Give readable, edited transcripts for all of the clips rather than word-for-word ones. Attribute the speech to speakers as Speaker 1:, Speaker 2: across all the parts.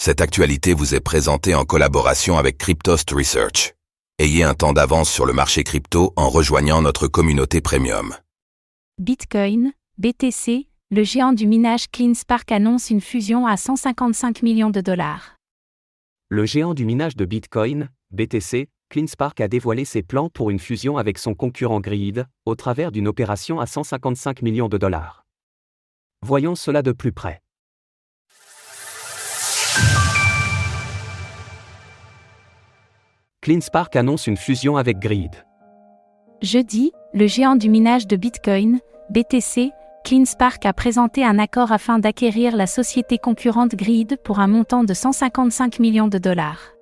Speaker 1: Cette actualité vous est présentée en collaboration avec Cryptost Research. Ayez un temps d'avance sur le marché crypto en rejoignant notre communauté premium.
Speaker 2: Bitcoin, BTC, le géant du minage CleanSpark annonce une fusion à 155 millions de dollars.
Speaker 3: Le géant du minage de Bitcoin, BTC, CleanSpark a dévoilé ses plans pour une fusion avec son concurrent Grid, au travers d'une opération à 155 millions de dollars. Voyons cela de plus près. CleanSpark annonce une fusion avec Grid.
Speaker 2: Jeudi, le géant du minage de Bitcoin, BTC, CleanSpark a présenté un accord afin d'acquérir la société concurrente Grid pour un montant de 155 millions de dollars.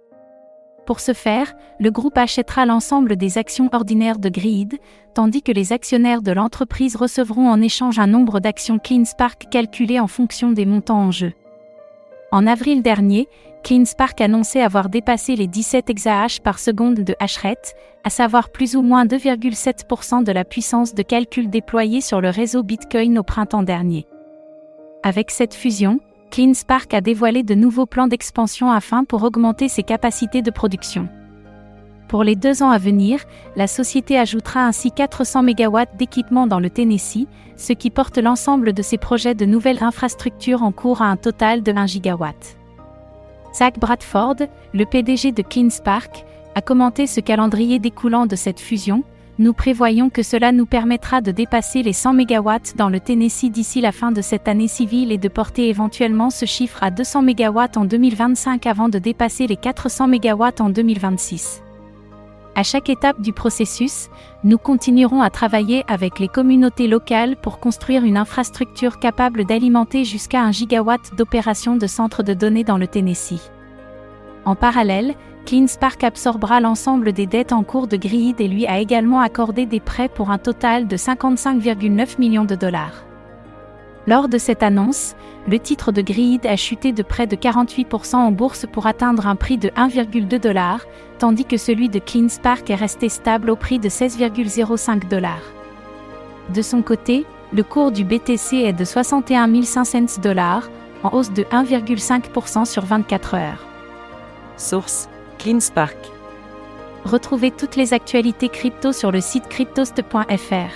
Speaker 2: Pour ce faire, le groupe achètera l'ensemble des actions ordinaires de Grid, tandis que les actionnaires de l'entreprise recevront en échange un nombre d'actions CleanSpark calculé en fonction des montants en jeu. En avril dernier, CleanSpark annonçait avoir dépassé les 17 exahash par seconde de hashrate, à savoir plus ou moins 2,7% de la puissance de calcul déployée sur le réseau Bitcoin au printemps dernier. Avec cette fusion, CleanSpark a dévoilé de nouveaux plans d'expansion afin pour augmenter ses capacités de production. Pour les 2 ans à venir, la société ajoutera ainsi 400 MW d'équipements dans le Tennessee, ce qui porte l'ensemble de ses projets de nouvelles infrastructures en cours à un total de 1 GW. Zach Bradford, le PDG de CleanSpark, a commenté ce calendrier découlant de cette fusion. Nous prévoyons que cela nous permettra de dépasser les 100 MW dans le Tennessee d'ici la fin de cette année civile et de porter éventuellement ce chiffre à 200 MW en 2025 avant de dépasser les 400 MW en 2026. À chaque étape du processus, nous continuerons à travailler avec les communautés locales pour construire une infrastructure capable d'alimenter jusqu'à 1 gigawatt d'opérations de centres de données dans le Tennessee. En parallèle, CleanSpark absorbera l'ensemble des dettes en cours de Grid et lui a également accordé des prêts pour un total de 55,9 millions de dollars. Lors de cette annonce, le titre de Grid a chuté de près de 48% en bourse pour atteindre un prix de 1,2 $, tandis que celui de CleanSpark est resté stable au prix de 16,05 $. De son côté, le cours du BTC est de 61 500 $, en hausse de 1,5% sur 24 heures.
Speaker 4: Source: CleanSpark.
Speaker 2: Retrouvez toutes les actualités crypto sur le site cryptost.fr.